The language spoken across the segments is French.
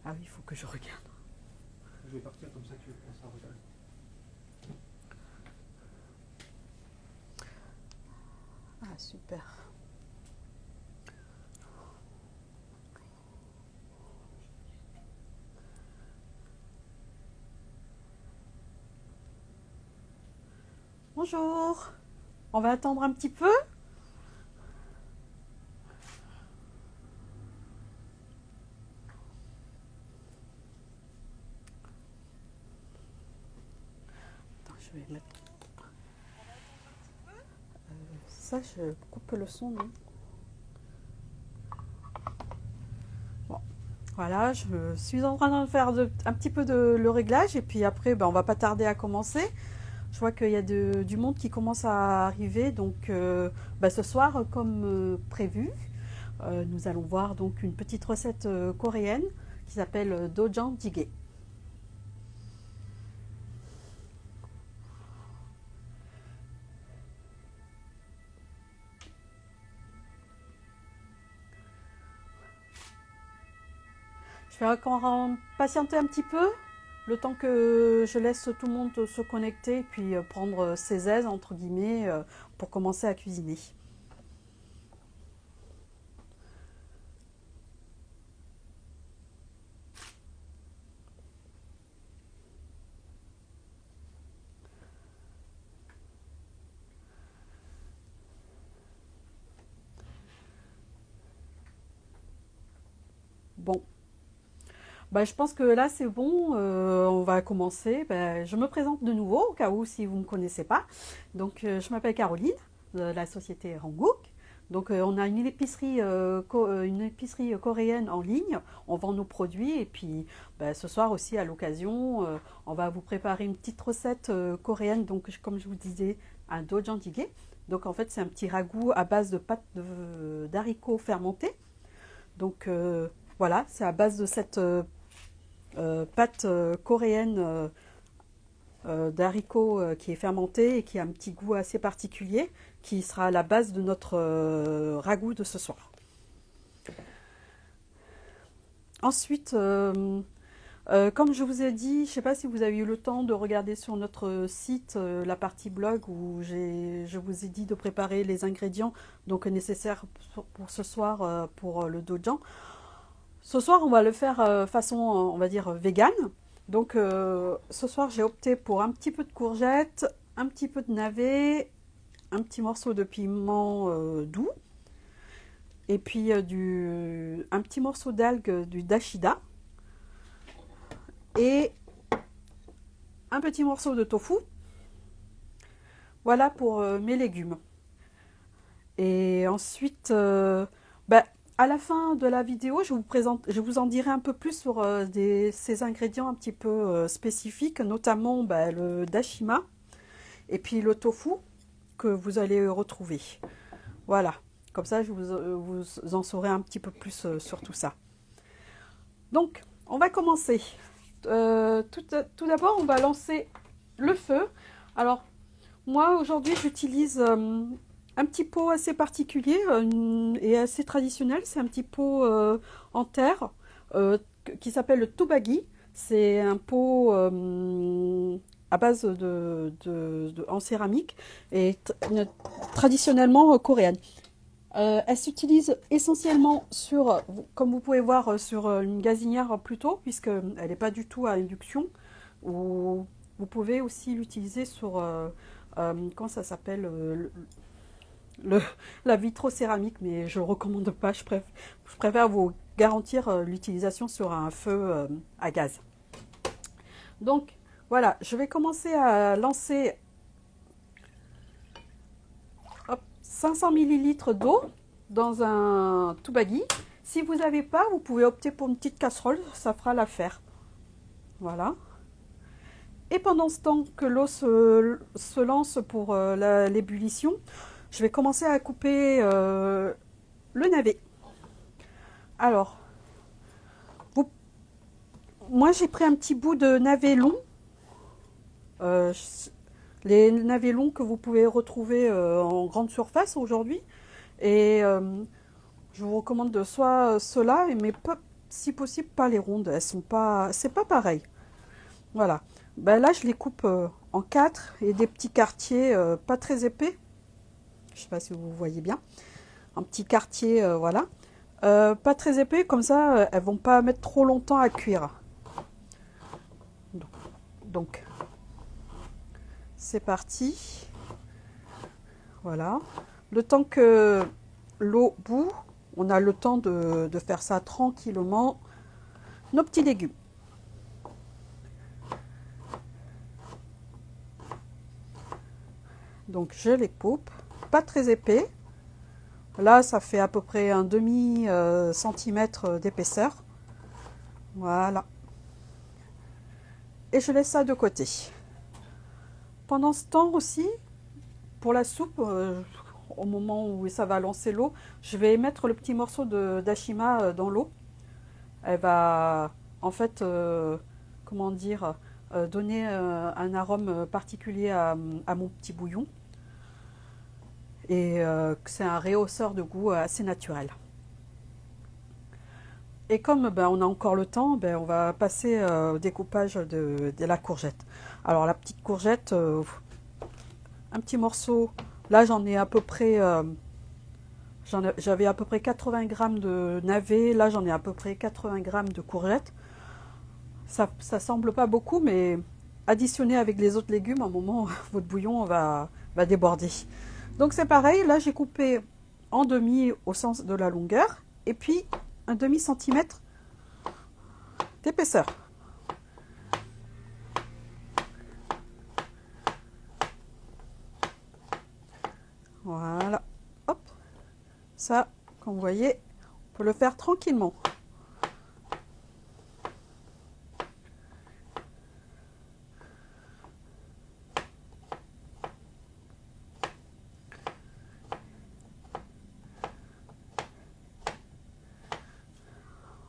Ah oui, il faut que je regarde. Je vais partir comme ça, tu penses à regarder. Ah, super. Bonjour. On va attendre un petit peu. Attends, je vais mettre... ça, je coupe le son, non? Bon, voilà, je suis en train de faire un petit peu de le réglage et puis après, ben, on va pas tarder à commencer. Je vois qu'il y a du monde qui commence à arriver, donc ben, ce soir, comme prévu, nous allons voir donc une petite recette coréenne qui s'appelle Dojang Jjigae. Je vais encore patienter un petit peu, le temps que je laisse tout le monde se connecter, puis prendre ses aises, entre guillemets, pour commencer à cuisiner. Bon, bah, je pense que là c'est bon, on va commencer. Bah, je me présente de nouveau au cas où si vous ne me connaissez pas. Donc je m'appelle Caroline de la société Rangook. Donc on a une épicerie coréenne en ligne. On vend nos produits et puis bah, ce soir aussi à l'occasion, on va vous préparer une petite recette coréenne. Donc comme je vous disais, un dojang jjigae. Donc en fait c'est un petit ragoût à base de pâte d'haricots fermentés. Donc voilà, c'est à base de cette pâte coréenne d'haricots qui est fermentée et qui a un petit goût assez particulier, qui sera à la base de notre ragoût de ce soir. Ensuite, comme je vous ai dit, je ne sais pas si vous avez eu le temps de regarder sur notre site la partie blog où je vous ai dit de préparer les ingrédients donc nécessaires pour ce soir pour le dojang. Ce soir, on va le faire façon, on va dire, vegan. Donc, ce soir, j'ai opté pour un petit peu de courgettes, un petit peu de navet, un petit morceau de piment doux, et puis un petit morceau d'algue du dashida, et un petit morceau de tofu. Voilà pour mes légumes. Et ensuite, bah, à la fin de la vidéo, je vous en dirai un peu plus sur ces ingrédients un petit peu spécifiques, notamment bah, le dashima et puis le tofu que vous allez retrouver. Voilà, comme ça vous en saurez un petit peu plus sur tout ça. Donc, on va commencer. Tout d'abord, on va lancer le feu. Alors, moi aujourd'hui, j'utilise un petit pot assez particulier et assez traditionnel. C'est un petit pot en terre qui s'appelle le tobagi. C'est un pot à base en céramique et traditionnellement coréenne. Elle s'utilise essentiellement comme vous pouvez voir, sur une gazinière plutôt, puisqu'elle n'est pas du tout à induction. Ou vous pouvez aussi l'utiliser sur, comment ça s'appelle, le, la vitrocéramique, mais je ne le recommande pas. Je préfère vous garantir l'utilisation sur un feu à gaz. Donc voilà, je vais commencer à lancer 500 ml d'eau dans un tobagi. Si vous n'avez pas, vous pouvez opter pour une petite casserole, ça fera l'affaire. Voilà. Et pendant ce temps que l'eau se lance pour l'ébullition, je vais commencer à couper le navet. Alors, moi j'ai pris un petit bout de navet long. Euh, les navets longs que vous pouvez retrouver en grande surface aujourd'hui. Et je vous recommande soit ceux-là, mais si possible pas les rondes, elles sont pas, c'est pas pareil. Voilà. Ben là, je les coupe en 4 et des petits quartiers pas très épais. Je sais pas si vous voyez bien. Un petit quartier, voilà. Pas très épais, comme ça, elles vont pas mettre trop longtemps à cuire. Donc, c'est parti. Voilà. Le temps que l'eau bout, on a le temps de faire ça tranquillement. Nos petits légumes. Donc, je les coupe. Pas très épais. Là, ça fait à peu près un demi centimètre d'épaisseur. Voilà. Et je laisse ça de côté. Pendant ce temps aussi, pour la soupe, au moment où ça va lancer l'eau, je vais mettre le petit morceau d'ashima dans l'eau. Elle va, en fait, comment dire, donner un arôme particulier à mon petit bouillon. Et c'est un rehausseur de goût assez naturel. Et comme ben, on a encore le temps, ben, on va passer au découpage de la courgette. Alors la petite courgette, un petit morceau, là j'en ai à peu près, j'avais à peu près 80 grammes de navets, là j'en ai à peu près 80 grammes de courgettes. Ça semble pas beaucoup, mais additionné avec les autres légumes, à un moment, votre bouillon va déborder. Donc c'est pareil, là j'ai coupé en demi au sens de la longueur, et puis un demi centimètre d'épaisseur. Voilà, hop, ça, comme vous voyez, on peut le faire tranquillement.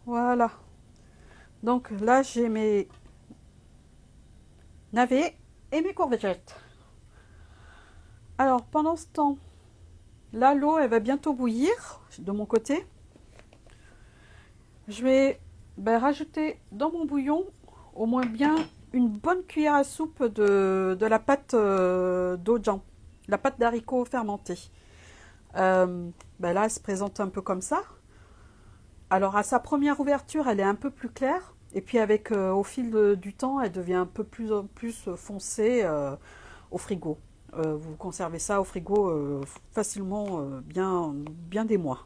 Voilà. Donc là, j'ai mes navets et mes courgettes. Alors, pendant ce temps, là, l'eau, elle va bientôt bouillir de mon côté. Je vais rajouter dans mon bouillon au moins bien une bonne cuillère à soupe de la pâte d'ojan, la pâte d'haricots fermentée. Là, elle se présente un peu comme ça. Alors, à sa première ouverture, elle est un peu plus claire. Et puis, avec au fil du temps, elle devient un peu plus foncée au frigo. Vous conservez ça au frigo facilement bien des mois.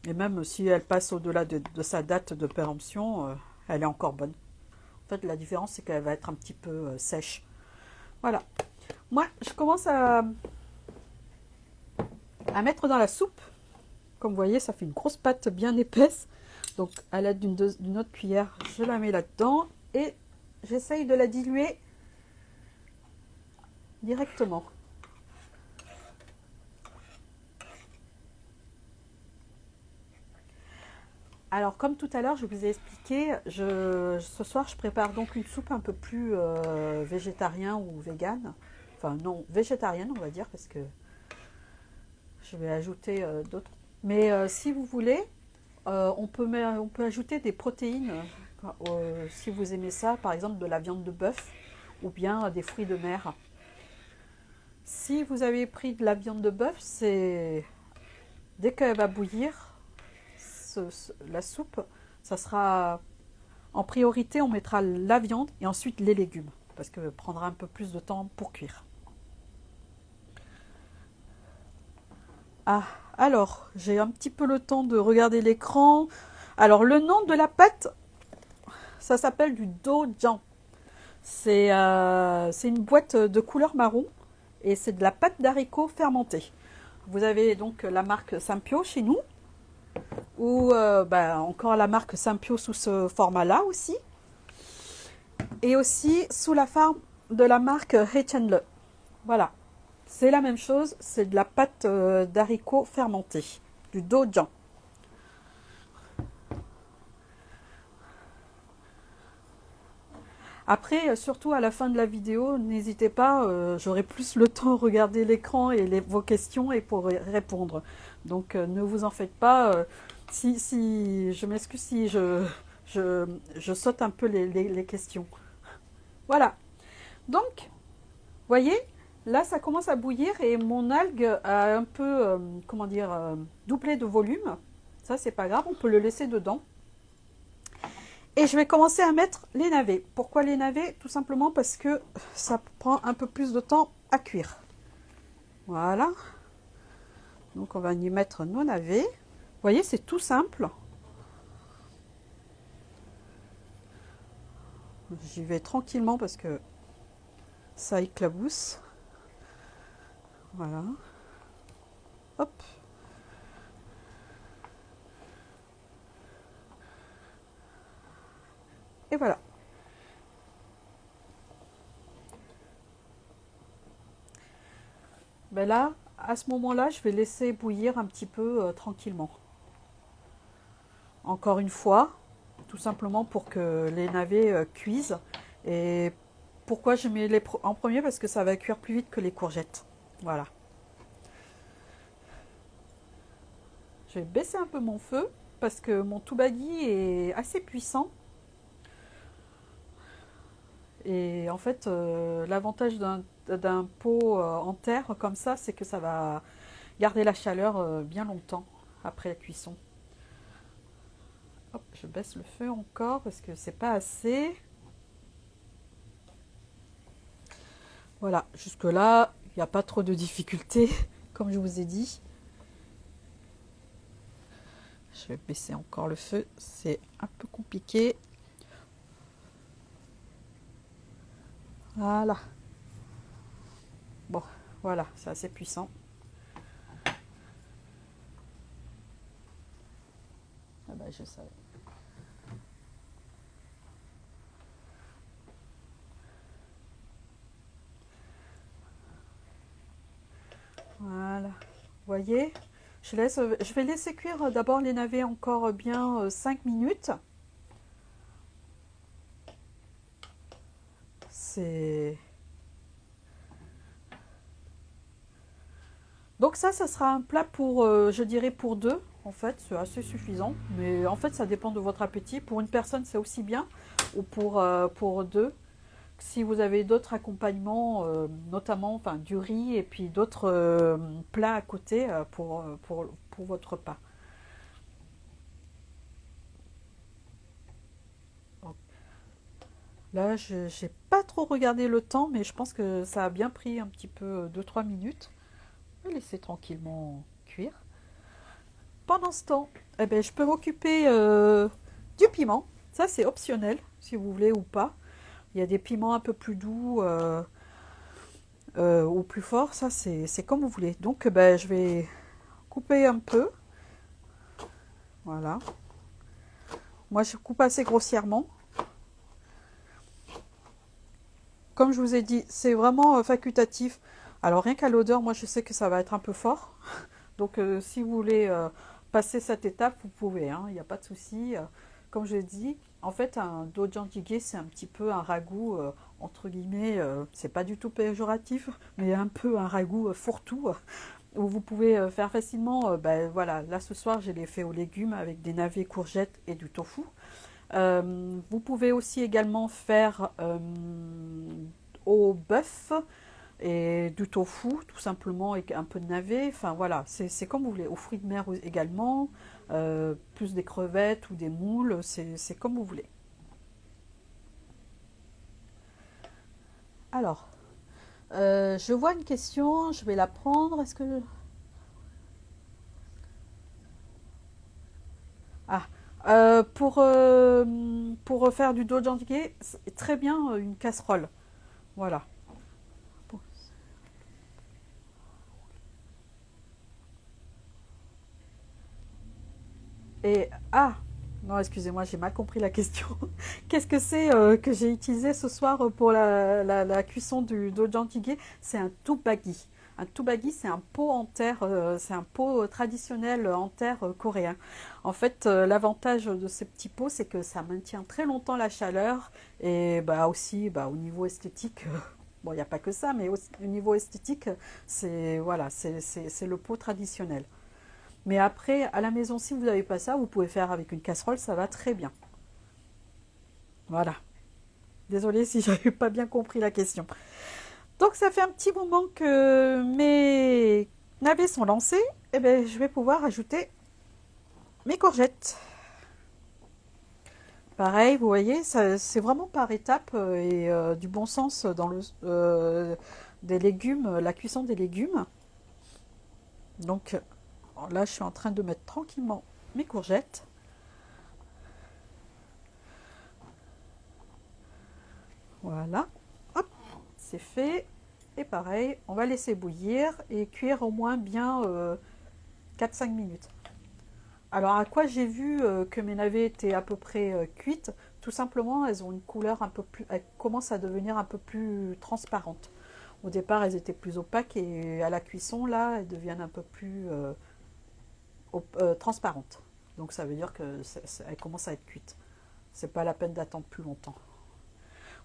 Et même si elle passe au-delà de sa date de péremption, elle est encore bonne. En fait, la différence, c'est qu'elle va être un petit peu sèche. Voilà. Moi, je commence à mettre dans la soupe. Comme vous voyez, ça fait une grosse pâte bien épaisse. Donc, à l'aide d'une autre cuillère, je la mets là-dedans et j'essaye de la diluer directement. Alors, comme tout à l'heure, je vous ai expliqué, ce soir, je prépare donc une soupe un peu plus végétarien ou végane. Enfin, non, végétarienne, on va dire, parce que je vais ajouter d'autres. Mais si vous voulez, on peut ajouter des protéines, si vous aimez ça, par exemple de la viande de bœuf ou bien des fruits de mer. Si vous avez pris de la viande de bœuf, c'est dès qu'elle va bouillir, la soupe, ça sera en priorité, on mettra la viande et ensuite les légumes, parce que ça prendra un peu plus de temps pour cuire. Ah, alors, j'ai un petit peu le temps de regarder l'écran. Alors, le nom de la pâte, ça s'appelle du dojan. C'est une boîte de couleur marron et c'est de la pâte d'haricots fermentée. Vous avez donc la marque Saint-Pio chez nous, ou encore la marque Saint-Pio sous ce format-là aussi, et aussi sous la forme de la marque H&Le. Voilà, c'est la même chose, c'est de la pâte d'haricots fermentée, du dojan. Après, surtout à la fin de la vidéo, n'hésitez pas, j'aurai plus le temps de regarder l'écran et vos questions et pour répondre. Donc ne vous en faites pas. Si je m'excuse si je saute un peu les questions. Voilà. Donc, voyez, là ça commence à bouillir et mon algue a un peu, comment dire, doublé de volume. Ça c'est pas grave, on peut le laisser dedans. Et je vais commencer à mettre les navets. Pourquoi les navets? Tout simplement parce que ça prend un peu plus de temps à cuire. Voilà. Donc on va y mettre nos navets. Vous voyez, c'est tout simple. J'y vais tranquillement parce que ça éclabousse. Voilà. Hop. Et voilà. Ben là, à ce moment-là, je vais laisser bouillir un petit peu tranquillement. Encore une fois, tout simplement pour que les navets cuisent. Et pourquoi je mets les en premier? Parce que ça va cuire plus vite que les courgettes. Voilà. Je vais baisser un peu mon feu parce que mon toubagui est assez puissant. Et en fait, l'avantage d'un pot en terre comme ça, c'est que ça va garder la chaleur bien longtemps après la cuisson. Hop, je baisse le feu encore parce que c'est pas assez. Voilà, jusque là, il n'y a pas trop de difficultés, comme je vous ai dit. Je vais baisser encore le feu, c'est un peu compliqué. Voilà. Bon, voilà, c'est assez puissant. Ah bah, je savais. Voilà. Vous voyez, je vais laisser cuire d'abord les navets encore bien 5 minutes. C'est... Donc ça sera un plat pour, je dirais, pour deux. En fait, c'est assez suffisant. Mais en fait, ça dépend de votre appétit. Pour une personne, c'est aussi bien. Ou pour deux. Si vous avez d'autres accompagnements, notamment enfin, du riz et puis d'autres plats à côté pour votre repas. Donc, là, je n'ai pas trop regardé le temps, mais je pense que ça a bien pris un petit peu 2-3 minutes. Je vais laisser tranquillement cuire. Pendant ce temps, eh ben, je peux m'occuper du piment. Ça, c'est optionnel, si vous voulez ou pas. Il y a des piments un peu plus doux ou plus forts. Ça, c'est comme vous voulez. Donc, ben, je vais couper un peu. Voilà. Moi, je coupe assez grossièrement. Comme je vous ai dit, c'est vraiment facultatif. Alors, rien qu'à l'odeur, moi, je sais que ça va être un peu fort. Donc, si vous voulez passer cette étape, vous pouvez. Il n'y a pas de souci. Comme je l'ai dit, en fait, un dojan jjigae, c'est un petit peu un ragoût, entre guillemets, c'est pas du tout péjoratif, mais un peu un ragoût fourre-tout, où vous pouvez faire facilement, ben, voilà, là ce soir, je l'ai fait aux légumes avec des navets, courgettes et du tofu. Vous pouvez aussi également faire au bœuf et du tofu, tout simplement, avec un peu de navet. Enfin voilà, c'est comme vous voulez. Aux fruits de mer également, plus des crevettes ou des moules, c'est comme vous voulez. Alors, je vois une question, je vais la prendre. Est-ce que... Ah, pour faire du dojanjige, c'est très bien une casserole. Voilà. Et ah, non, excusez-moi, j'ai mal compris la question. Qu'est-ce que c'est que j'ai utilisé ce soir pour la cuisson du dojan jjigae? C'est un tteokbagi. Un tteokbagi, c'est un pot en terre, c'est un pot traditionnel en terre coréen. En fait, l'avantage de ces petits pots, c'est que ça maintient très longtemps la chaleur et bah aussi, bah, au niveau esthétique. Bon, il n'y a pas que ça, mais au niveau esthétique, c'est voilà, c'est le pot traditionnel. Mais après, à la maison, si vous n'avez pas ça, vous pouvez faire avec une casserole, ça va très bien. Voilà. Désolée si j'avais pas bien compris la question. Donc ça fait un petit moment que mes navets sont lancés. Et ben, je vais pouvoir ajouter mes courgettes. Pareil, vous voyez, c'est vraiment par étapes et du bon sens dans des légumes, la cuisson des légumes. Donc là, je suis en train de mettre tranquillement mes courgettes. Voilà, hop, c'est fait. Et pareil, on va laisser bouillir et cuire au moins bien 4-5 minutes. Alors à quoi j'ai vu que mes navets étaient à peu près cuites? Tout simplement, elles ont une couleur un peu plus, elles commencent à devenir un peu plus transparentes. Au départ, elles étaient plus opaques et à la cuisson, là, elles deviennent un peu plus transparentes. Donc ça veut dire qu'elles commencent à être cuites. C'est pas la peine d'attendre plus longtemps.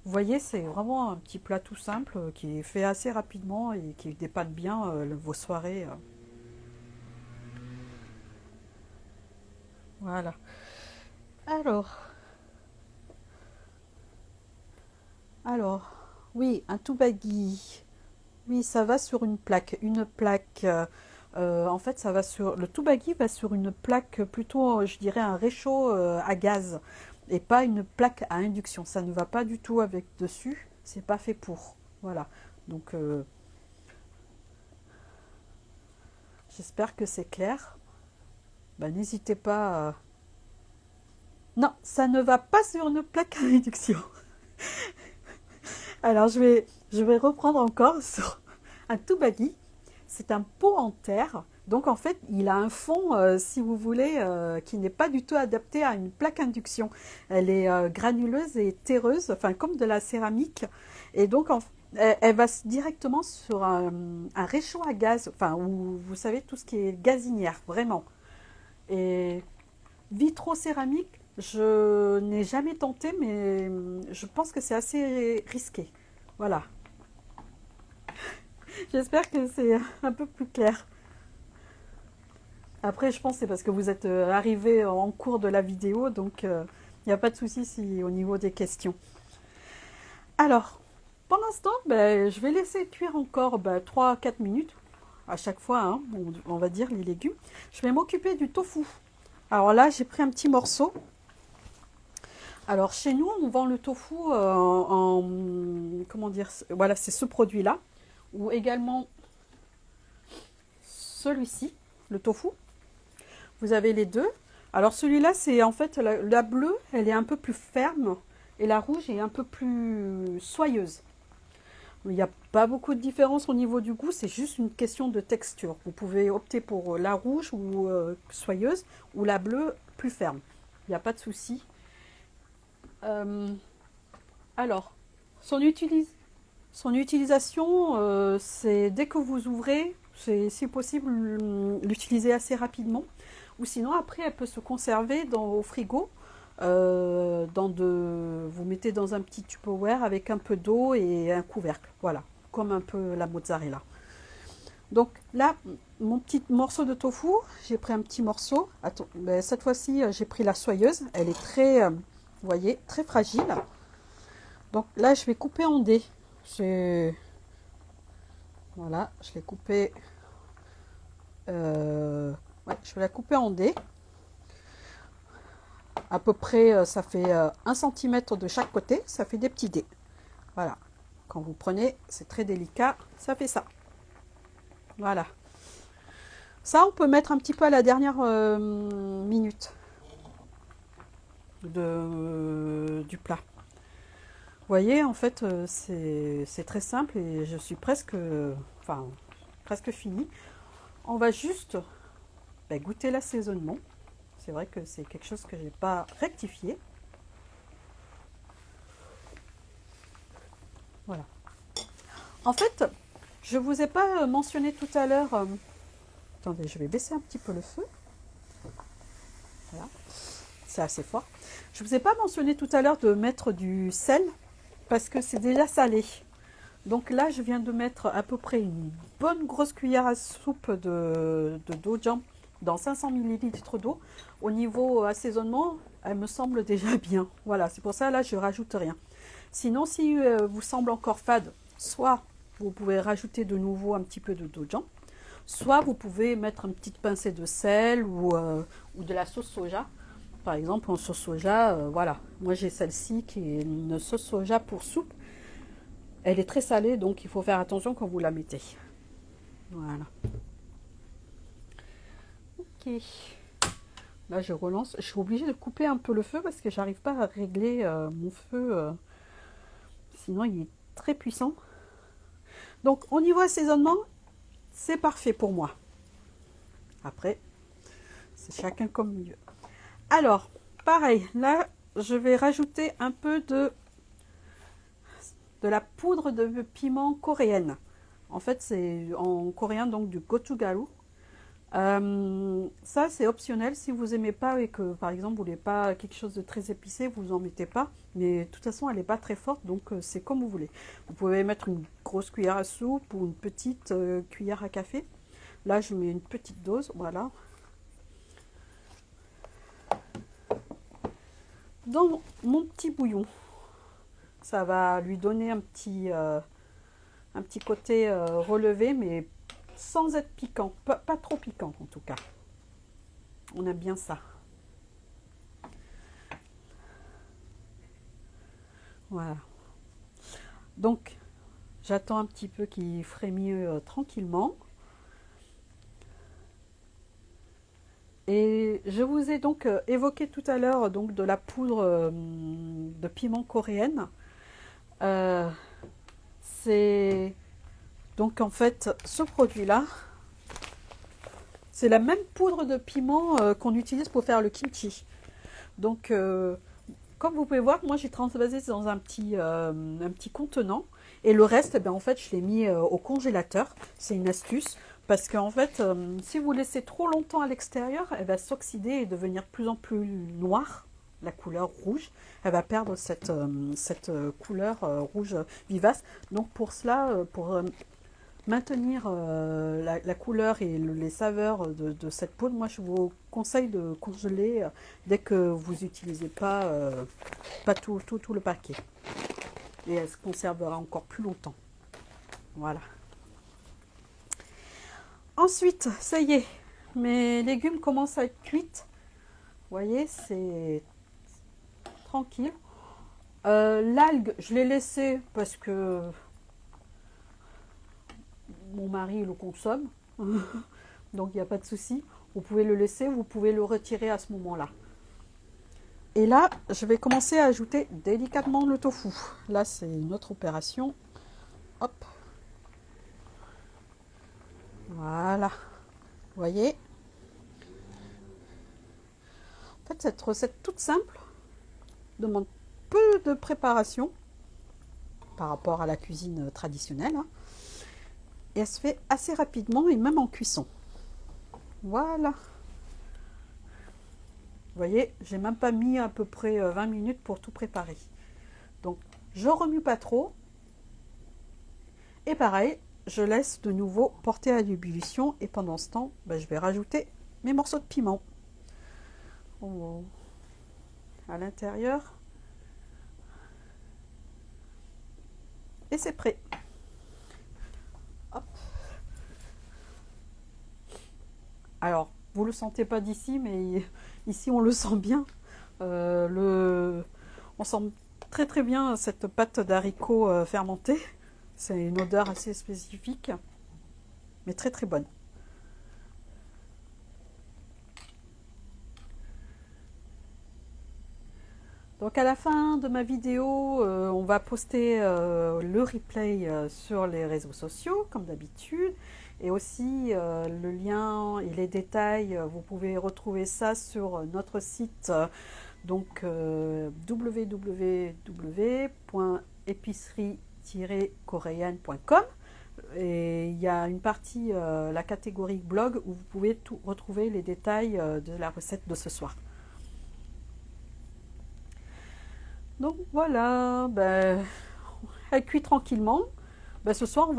Vous voyez, c'est vraiment un petit plat tout simple qui est fait assez rapidement et qui dépanne bien vos soirées. Voilà. Alors, alors, oui, un toubagui. Oui, ça va sur une plaque. Une plaque. En fait, ça va sur. Le toubagui va sur une plaque plutôt, je dirais, un réchaud à gaz et pas une plaque à induction. Ça ne va pas du tout avec dessus. C'est pas fait pour. Voilà. Donc, j'espère que c'est clair. Bah, n'hésitez pas. Non, ça ne va pas sur une plaque à induction. Alors, je vais reprendre encore sur un toubagui. C'est un pot en terre. Donc, en fait, il a un fond, si vous voulez, qui n'est pas du tout adapté à une plaque induction. Elle est granuleuse et terreuse, enfin, comme de la céramique. Et donc, elle va directement sur un réchaud à gaz, enfin, où vous savez, tout ce qui est gazinière, vraiment. Et vitrocéramique, je n'ai jamais tenté, mais je pense que c'est assez risqué. Voilà. J'espère que c'est un peu plus clair. Après, je pense que c'est parce que vous êtes arrivé en cours de la vidéo, donc il n'y a pas de souci si, au niveau des questions. Alors, pour l'instant, ben, je vais laisser cuire encore 3-4 minutes à chaque fois, hein, on va dire les légumes. Je vais m'occuper du tofu. Alors là, j'ai pris un petit morceau. Alors chez nous, on vend le tofu comment dire, voilà, c'est ce produit-là, ou également celui-ci, le tofu. Vous avez les deux. Alors celui-là, c'est en fait la bleue, elle est un peu plus ferme et la rouge est un peu plus soyeuse. Il n'y a pas beaucoup de différence au niveau du goût, c'est juste une question de texture. Vous pouvez opter pour la rouge ou soyeuse ou la bleue plus ferme. Il n'y a pas de souci. Alors, son utilisation, c'est dès que vous ouvrez, c'est si possible l'utiliser assez rapidement. Ou sinon, après, elle peut se conserver au frigo. Vous mettez dans un petit Tupperware avec un peu d'eau et un couvercle. Voilà, comme un peu la mozzarella. Donc là, mon petit morceau de tofu, j'ai pris un petit morceau. Attends, ben, cette fois-ci, j'ai pris la soyeuse. Elle est très, vous voyez, très fragile. Donc là, je vais couper en dés. Voilà, je l'ai coupé. Ouais, je vais la couper en dés. À peu près, ça fait 1 cm de chaque côté. Ça fait des petits dés. Voilà. Quand vous prenez, c'est très délicat. Ça fait ça. Voilà. Ça, on peut mettre un petit peu à la dernière minute du plat. Vous voyez, en fait, c'est très simple et je suis presque finie. On va juste goûter l'assaisonnement. C'est vrai que c'est quelque chose que je n'ai pas rectifié. Voilà. En fait, je ne vous ai pas mentionné tout à l'heure. Attendez, je vais baisser un petit peu le feu. Voilà. C'est assez fort. Je ne vous ai pas mentionné tout à l'heure de mettre du sel parce que c'est déjà salé. Donc là, je viens de mettre à peu près une bonne grosse cuillère à soupe de dojan dans 500 millilitres d'eau. Au niveau assaisonnement, elle me semble déjà bien. Voilà, c'est pour ça là je rajoute rien. Sinon, si vous semble encore fade, soit vous pouvez rajouter de nouveau un petit peu de dojan, soit vous pouvez mettre une petite pincée de sel ou de la sauce soja. Par exemple, en sauce soja, voilà. Moi, j'ai celle-ci qui est une sauce soja pour soupe. Elle est très salée, donc il faut faire attention quand vous la mettez. Voilà. Ok. Là, je relance. Je suis obligée de couper un peu le feu parce que j'arrive pas à régler mon feu. Sinon, il est très puissant. Donc, au niveau assaisonnement, c'est parfait pour moi. Après, c'est chacun comme mieux. Alors, pareil, là, je vais rajouter un peu de la poudre de piment coréenne. En fait, c'est en coréen, donc du gochugaru. Ça, c'est optionnel. Si vous n'aimez pas et que, par exemple, vous voulez pas quelque chose de très épicé, vous en mettez pas. Mais de toute façon, elle n'est pas très forte, donc c'est comme vous voulez. Vous pouvez mettre une grosse cuillère à soupe ou une petite cuillère à café. Là, je mets une petite dose, voilà. Dans mon petit bouillon, ça va lui donner un petit côté relevé, mais sans être piquant, pas trop piquant en tout cas. On aime bien ça. Voilà. Donc, j'attends un petit peu qu'il frémisse tranquillement. Et je vous ai donc évoqué tout à l'heure donc de la poudre de piment coréenne. C'est donc en fait ce produit-là, c'est la même poudre de piment qu'on utilise pour faire le kimchi. Donc comme vous pouvez voir, moi j'ai transvasé dans un petit contenant et le reste, en fait, je l'ai mis au congélateur. C'est une astuce parce qu'en fait, si vous laissez trop longtemps à l'extérieur, elle va s'oxyder et devenir de plus en plus noire, la couleur rouge. Elle va perdre cette couleur rouge vivace. Donc pour cela, pour maintenir la couleur et les saveurs de cette poudre, moi je vous conseille de congeler dès que vous n'utilisez pas, pas tout le paquet. Et elle se conservera encore plus longtemps. Voilà. Ensuite, ça y est, mes légumes commencent à être cuits. Vous voyez, c'est tranquille. L'algue, je l'ai laissé parce que mon mari le consomme. Donc il n'y a pas de souci. Vous pouvez le laisser, vous pouvez le retirer à ce moment-là. Et là, je vais commencer à ajouter délicatement le tofu. Là, c'est une autre opération. Hop. Voilà. Vous voyez. En fait, cette recette toute simple demande peu de préparation par rapport à la cuisine traditionnelle. Et elle se fait assez rapidement et même en cuisson. Voilà. Vous voyez, j'ai même pas mis à peu près 20 minutes pour tout préparer. Donc, je remue pas trop. Et pareil, je laisse de nouveau porter à l'ébullition. Et pendant ce temps, je vais rajouter mes morceaux de piment à l'intérieur. Et c'est prêt. Hop. Alors, vous le sentez pas d'ici, mais ici on le sent bien. On sent très très bien cette pâte d'haricots fermentée. C'est une odeur assez spécifique, mais très très bonne. Donc à la fin de ma vidéo, on va poster le replay sur les réseaux sociaux, comme d'habitude. Et aussi le lien et les détails, vous pouvez retrouver ça sur notre site, donc www.épicerie-coréenne.com. Et il y a une partie, la catégorie blog, où vous pouvez retrouver les détails de la recette de ce soir. Donc voilà, elle cuit tranquillement. Ce soir,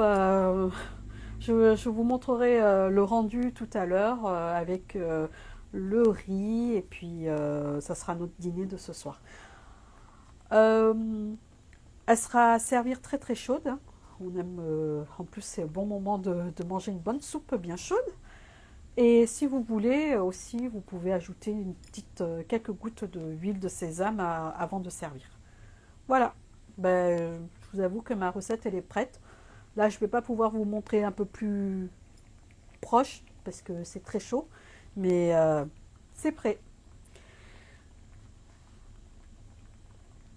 Je vous montrerai le rendu tout à l'heure avec le riz et puis ça sera notre dîner de ce soir. Euh, Elle sera à servir très très chaude, hein. On aime, en plus c'est un bon moment de manger une bonne soupe bien chaude. Et si vous voulez aussi, vous pouvez ajouter une petite, quelques gouttes d'huile de sésame avant de servir. Voilà. Je vous avoue que ma recette elle est prête. Là, je ne vais pas pouvoir vous montrer un peu plus proche parce que c'est très chaud, mais c'est prêt.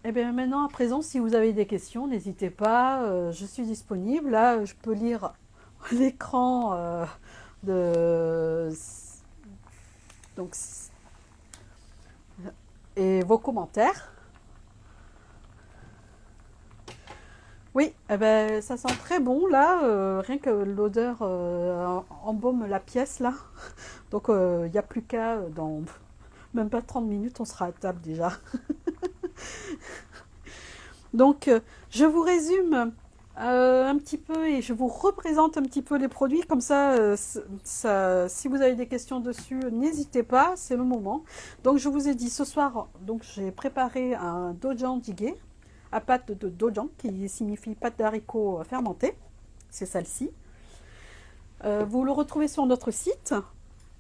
Et bien maintenant, à présent, si vous avez des questions, n'hésitez pas, je suis disponible. Là, je peux lire l'écran de donc et vos commentaires. Oui, eh ben, ça sent très bon là, rien que l'odeur embaume la pièce là. Donc il n'y a plus qu'à, dans même pas 30 minutes, on sera à table déjà. Donc je vous résume un petit peu et je vous représente un petit peu les produits. Comme ça, si vous avez des questions dessus, n'hésitez pas, c'est le moment. Donc je vous ai dit ce soir, donc j'ai préparé un dojan jjigae à pâte de dojan qui signifie pâte d'haricots fermentée. C'est celle-ci. Vous le retrouvez sur notre site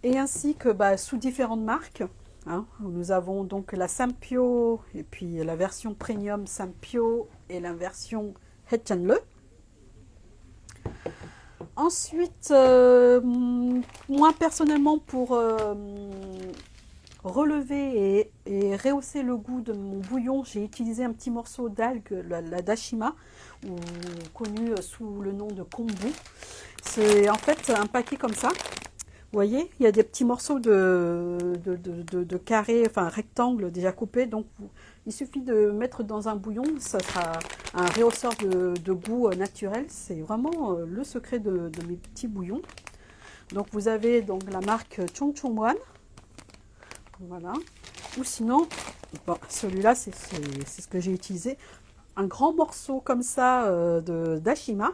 et ainsi que sous différentes marques. Hein. Nous avons donc la Sampio et puis la version premium Sampio et la version Haechanle. Ensuite, moi personnellement pour relever et rehausser le goût de mon bouillon, j'ai utilisé un petit morceau d'algue, la dashima, ou connue sous le nom de kombu. C'est en fait un paquet comme ça. Vous voyez, il y a des petits morceaux de carré, enfin rectangle déjà coupés. Donc, il suffit de mettre dans un bouillon, ça sera un rehausseur de goût naturel. C'est vraiment le secret de mes petits bouillons. Donc, vous avez donc la marque Chongchongwan. Voilà. Ou sinon, bon, celui-là, c'est ce que j'ai utilisé. Un grand morceau comme ça de dashima,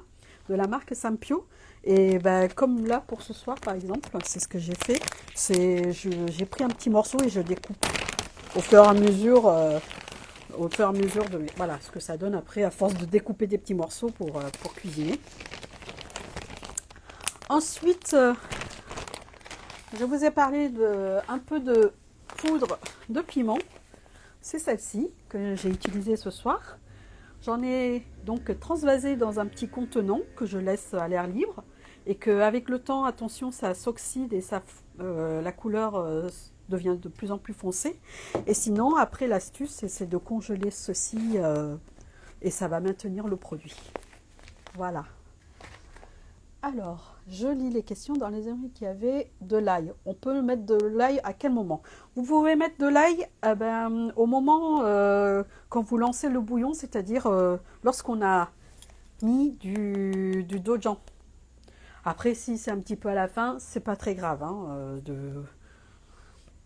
de la marque Sampio. Et comme là pour ce soir par exemple, c'est ce que j'ai fait. J'ai pris un petit morceau et je découpe au fur et à mesure, de voilà ce que ça donne après à force de découper des petits morceaux pour cuisiner. Ensuite, je vous ai parlé un peu de poudre de piment. C'est celle-ci que j'ai utilisée ce soir. J'en ai donc transvasé dans un petit contenant que je laisse à l'air libre et qu'avec le temps, attention, ça s'oxyde et la couleur devient de plus en plus foncée. Et sinon, après, l'astuce, c'est de congeler ceci et ça va maintenir le produit. Voilà. Alors, je lis les questions dans les amis qui avaient de l'ail. On peut mettre de l'ail à quel moment? Vous pouvez mettre de l'ail au moment quand vous lancez le bouillon, c'est-à-dire lorsqu'on a mis du dojan. Après, si c'est un petit peu à la fin, c'est pas très grave. Hein,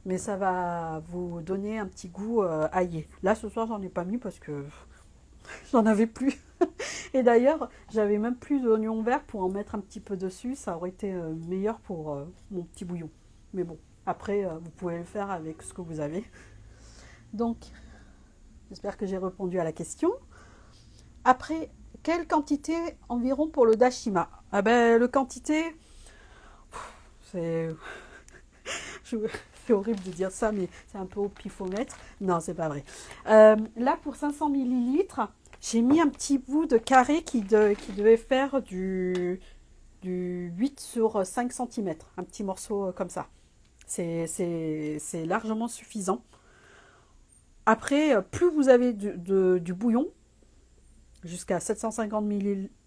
mais ça va vous donner un petit goût aillé. Là, ce soir, j'en ai pas mis parce que j'en avais plus. Et d'ailleurs, j'avais même plus d'oignons verts pour en mettre un petit peu dessus. Ça aurait été meilleur pour mon petit bouillon. Mais bon, après, vous pouvez le faire avec ce que vous avez. Donc, j'espère que j'ai répondu à la question. Après, quelle quantité environ pour le dashima? Le quantité, c'est c'est horrible de dire ça, mais c'est un peu au pifomètre. Non, c'est pas vrai. Là, pour 500 millilitres, j'ai mis un petit bout de carré qui devait faire du 8 sur 5 cm. Un petit morceau comme ça. C'est largement suffisant. Après, plus vous avez du bouillon, jusqu'à 750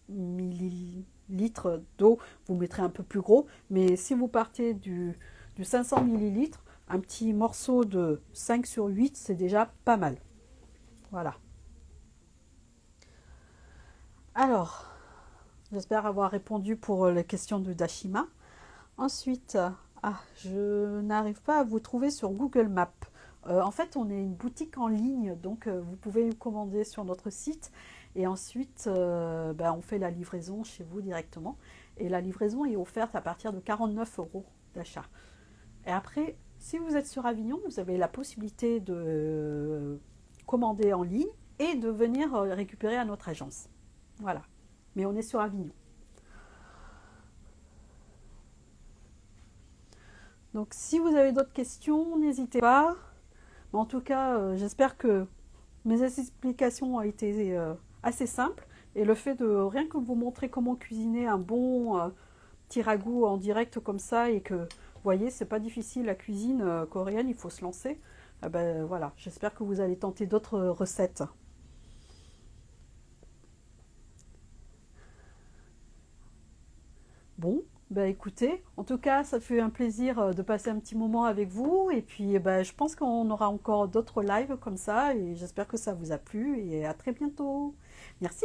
millilitres d'eau, vous mettrez un peu plus gros. Mais si vous partez du 500 millilitres, un petit morceau de 5 sur 8, c'est déjà pas mal. Voilà. Alors, j'espère avoir répondu pour les questions de Dashima. Ensuite, je n'arrive pas à vous trouver sur Google Maps. En fait, on est une boutique en ligne, donc vous pouvez commander sur notre site et ensuite on fait la livraison chez vous directement. Et la livraison est offerte à partir de 49 € d'achat. Et après, si vous êtes sur Avignon, vous avez la possibilité de commander en ligne et de venir récupérer à notre agence. Voilà. Mais on est sur Avignon. Donc si vous avez d'autres questions, n'hésitez pas. Mais en tout cas, j'espère que mes explications ont été assez simples. Et le fait de rien que vous montrer comment cuisiner un bon petit ragoût en direct comme ça, et que, vous voyez, c'est pas difficile la cuisine coréenne, il faut se lancer. Ah ben voilà, j'espère que vous allez tenter d'autres recettes. Bon, bah écoutez, en tout cas, ça fait un plaisir de passer un petit moment avec vous. Et puis, bah, je pense qu'on aura encore d'autres lives comme ça. Et j'espère que ça vous a plu. Et à très bientôt. Merci.